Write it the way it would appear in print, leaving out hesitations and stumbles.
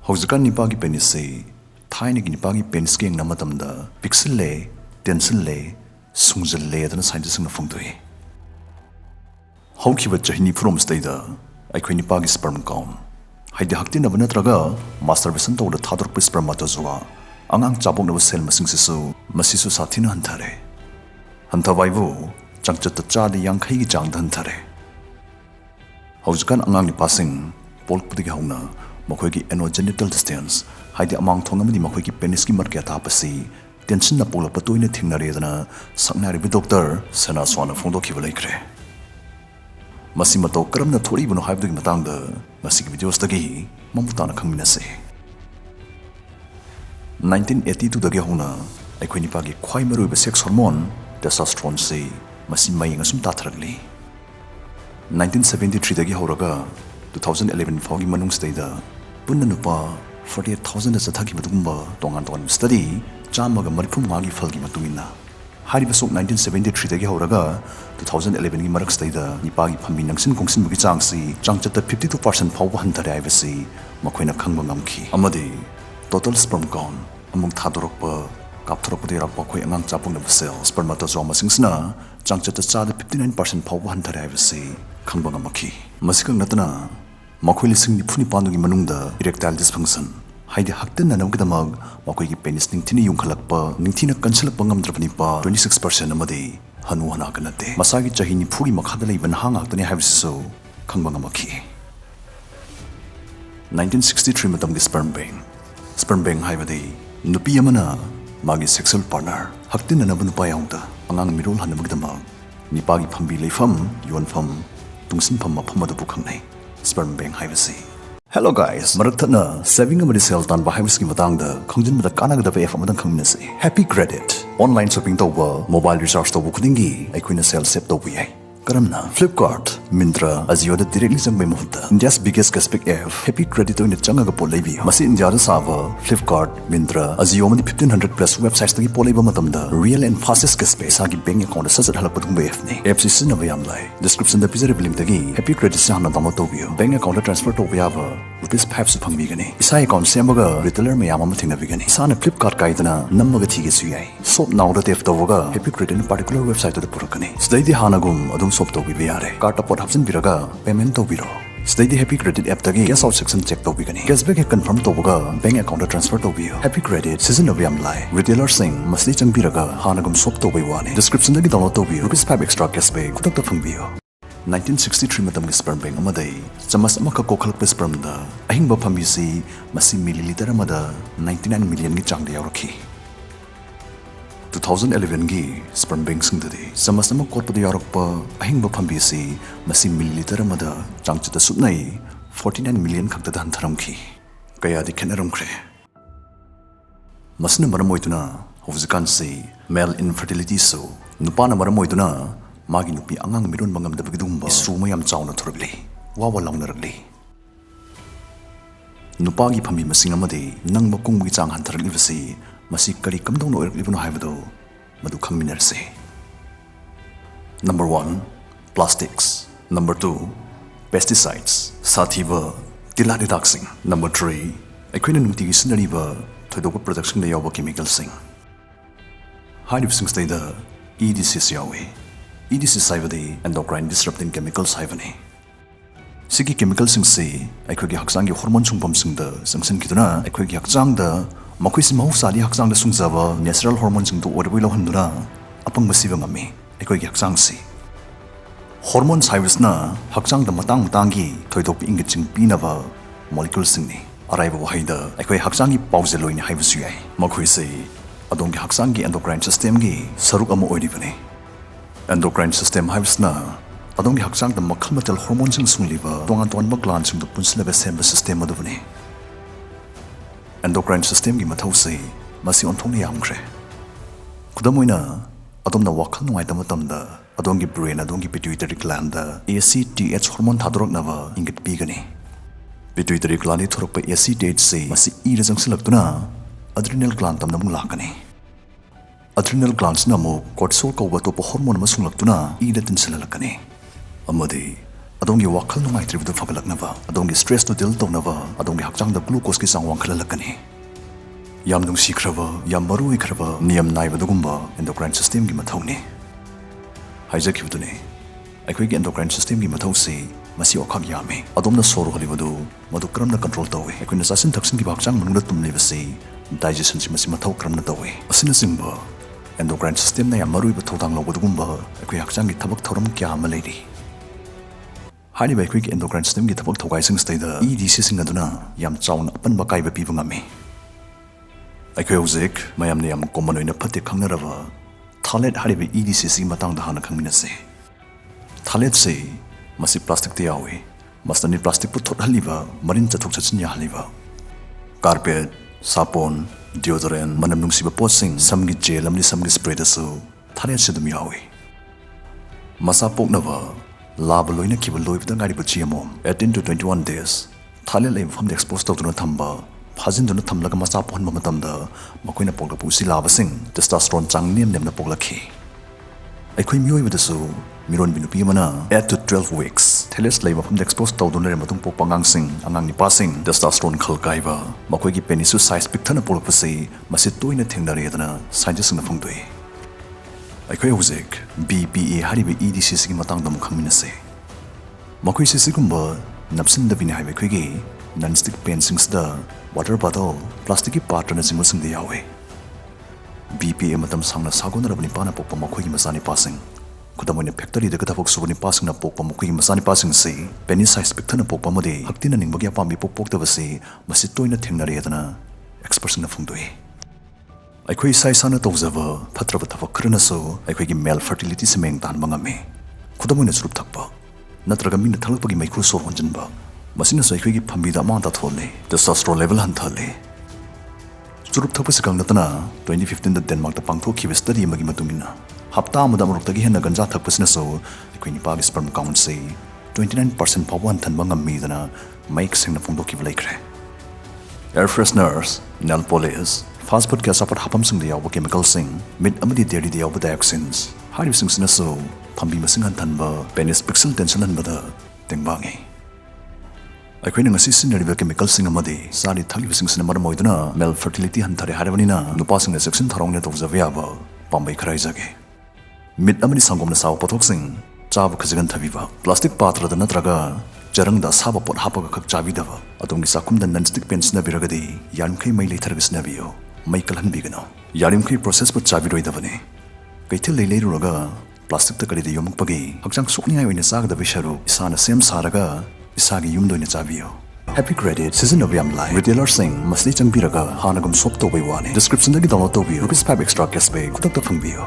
Hauzikan Nupagi penis se Thainagi Nupagi penis ke namatamda pixel tensillakli sungjalle adana scientist na phongdoi haukiba chahini from state aikhoi Nupagi sperm count haidi hakti na banatraga masturbation to the thador spermatozoa angang chabok na cell masing masisu sathina hantawaibu changchat cha de yangkhai gi chang thare hauzikan angang ni passing polpudi hauna makhoi gi anogenital distance haidi amang thongam di makhoi gi penis ki marke ta pasi tension na pola patoina thingnare dana saknari bi doctor sana swana phongdo ki balaikre masi mato karamna thori buno haibdu gi matang da masi gi videos tagi mamutana khangmina se 1982 dagi huna aikhoi Nupagi khwai maru be sex hormone testosterone se masi mai ngasum ta tharagli 1973 dagi horaga 2011 fogi manung state da punna nupa 48,000 da thaki badugumba tongan study chamaga marifum magi falgi matungina hariba sok 1973 dagi horaga 2011 gi marak state da Nupagi phambi nangsin kongsin bugi changsi changchata 52% phawba hantare aibasi makhoina khangba ngamki amadi total sperm count among thadorokpa kapthorokpa de rakpa khoi angang chapung na cell spermatozoa masingsna changchata chada 59% phawba hantare aibasi khangba ngamki masikang natana makhoi lising ni phuni panugi manungda erectile dysfunction haidi hakten na namgidamag makhoi gi penis ningthini yungkhalakpa ningthina kansalakpa ngamdrapani pa 26% amadi hanu hana kanate masagi chahi ni phugi makhada leiban hang aktani haibisiso khangba ngamaki 1963 matamgi sperm bank haibadi nupi amana magi sexual partner hakten na nabu nupa yaungda angang mirol hanamgidamag Nupagi phambi leifam yonfam tungsin pham mapham adu bukhangnai sperm bank haibasi hello guys marathana saving amadi sell tan ba haibasi matang da khongjin mada kana ga da f amadan khangna se happy credit online shopping tawba mobile recharge tawbu khudingi aikoina sell save tawbu yai karamna Flipkart Myntra Ajio da directly jangbai mahutta India's biggest cashback app happy credit oina changaga polaibi masi India da sava Flipkart Myntra Ajio mani 1500 plus websites tagi polaiba matamda real and fastest cashback sagi bank account sajat halak patung app ni app si sinaba yam lai description da pizare link tagi happy credit sa hana download tawbiyo bank account transfer tawba yaba ₹5 su phangbi gani isa account semaga retailer me yamama thingna bigani sana Flipkart kaidana nammaga thige su yai shop now da tef tawga happy credit in particular website da purakani sdaidi hanagum adum shop tawbi yare cart pot hapsin biraga payment tawbiro sdaidi happy credit app tagi cash out section check tawbigani cashback confirm tawga bank account transfer tawbiyo happy credit season of yam lai retailer sing masli changbiraga hanagum shop tawbai wani description dagi download tawbiyo ₹5 extra cashback kutak ta phangbiyo 1963 matamgi sperm bank amadai chamas amaka kokhalpa sperm da ahingba phamisi masi milliliter amada 99 million gi changda yawrakhi 2011 gi sperm bank singdadi chamas ama korpada yawrakpa ahingba phamisi masi milliliter amada changchita supnai 49 million khakta dan tharamkhi kaya di khenaramkhre masna maramoituna howzikan se male infertility so nupana maramoituna magi nupi angang miron mangam da bigdumba suma yam chauna thurabli wawa launaragli Nupagi phambi masing amade nangba kungbi chang hantaragli basi masi kari kamdong no erklibno haibado madu khangminarse number 1 plastics number 2 pesticides sathiba tila detoxing number 3 aikoina nungti gi sinariba thoidok production da yawa chemical sing haidibsing stay da EDCs yawe EDCs haibadi endocrine disrupting chemicals haibani sigi chemical sing se aikogi hakchang gi hormone chungpam sing da sangsan kiduna aikogi hakchang da makhoi si mahausa di hakchang da sungjawa natural hormone sing do orwai lo handuna apang basiba ngami aikogi hakchang si hormones haibasna hakchang da matang gi thoidok pi ingit ching pinaba molecule sing ni araiba wahaida aikoi hakchang gi pause loini haibasu yai makhoi se adongi hakchang gi endocrine system gi saruk amo oidibani endocrine system haibasna adongi hakchang da makhamatal hormone sing sungliba tongan tonba gland sing do punsleba semba system adubani endocrine system gi mathause masi onthongni yamkhre kudamoina adomna wakhal nuai tamatamda adongi brain adongi pituitary gland da ACTH hormone thadoroknaba ingit pigani pituitary gland ni thorokpa ACTH se masi ira jangsilaktuna adrenal gland tamna mulakani adrenal glands na mo cortisol ko wato po hormone masunglaktuna ida tinsilalakani amadi adongi wakhal nungaitri bu fagalaknaba adongi stress to deal tongnaba adongi hakchang da glucose ki sang wangkhalalakani yam dung sikraba yam baru ikraba niyam naiba dugumba endocrine system gi mathawni haijakibdune aikhoi gi endocrine system gi mathawsi masi okhak yame adomna sor holibadu madu kramna control tawe aikoina sasin thaksin gi bakchang manungda tumlebasi digestion si masi mathaw kramna tawe asina singba endocrine system na yam marui ba thotang lobudugumba aikoi hakchang gi thabak thoram kya ma leiri hani bai quick endocrine system gi thabak thogai sing state da EDC sing aduna yam chaun apan ba kai ba pi bangami aikoi hojek mayam ne yam common oina phate khangnaraba thalet hari ba EDC si matang da hana khangminase thalet se masi plastic te yawe masani plastic pu thot haliba marin chathok chachin ya haliba carpet sapon deodorant manam nungsiba posing samgi gel amni samgi spray da su thalet se dum yawe masa poknaba lab loina kiba loibda ngari bu chiamom 18 to 21 days thalet lay from the exposed to thamba phajin duna thamlaga macha pon matamda makoina pokla pu si laba sing testosterone chang nem nem na poklakhi aikhoi mioi badasu miron binupi mana 8 to 12 weeks theles lay from the exposed to duna matung pok pangang sing angang ni passing testosterone khalkaiba makoi gi penisu size pikthana polpasi masi toina thengnare dana scientist na phongdoi aikhoi hojek BPA haribe EDC gi matang dam khangminase makoi se sigumba napsin da bini haibe khoi gi non-stick pen sings da water bottle plastic ki part na single sing de yawe BPA matam sangna sagon rabani pana pokpa makoi gi masani passing kudamoine factory de kadapok subani passing na pokpa makoi gi masani passing se penny size pikthana pokpa mode haktina ningbagi apambi pokpok da basi masi toina thengnare dana expert na phungdoi aikhoi sai sana tawjaba phatraba thapak khrana so aikhoi gi male fertility se meng tan mangame kudamoine surup thakpa natraga min thalakpagi maikhu sor honjinba masina so aikhoi gi phambida ma ta thole testosterone level han thale surup thapasi kangnatana 2015 da Denmark da pangthokhiba study amagi matungina hapta amada marok tagi henna ganja thakpasina so aikhoi ni pagi sperm count se 29% pawan than mangami dana maik singna phongdokhiba laikre air fresheners nail polish fast food ka support hapam sing de yaw chemical sing mid amadi dairy de yaw dioxins hari sing sina so phambi masing han thanba penis pixel tension han bada tengbangi aikhoi ngasi sinari chemical sing amadi sari thali sing sina mar moidana male fertility han thare harabani na nupa sing section tharong ne tawjavya ba pambai khrai jage mid amani sangom na saw pathok sing chab khajigan thabiba plastic patra da natraga jarang da saba pot hapaga khak chabi daba atomgi sakum da non-stick pen sna biragadi yankhai mai leitharga sna biyo mai kalhan bigano yarimkhai process pa chabi roi dabane kaithil lei leiruraga plastic ta kali de yomuk pagi hakchang sukni ai oina saga da bisharu isana sem saraga isagi yumdoina chabiyo happy credit season of yam live retailer sing masli changbiraga hanagum sop to bai wane description da gi download to biyo rupees 5 extra cashback kutak ta phangbiyo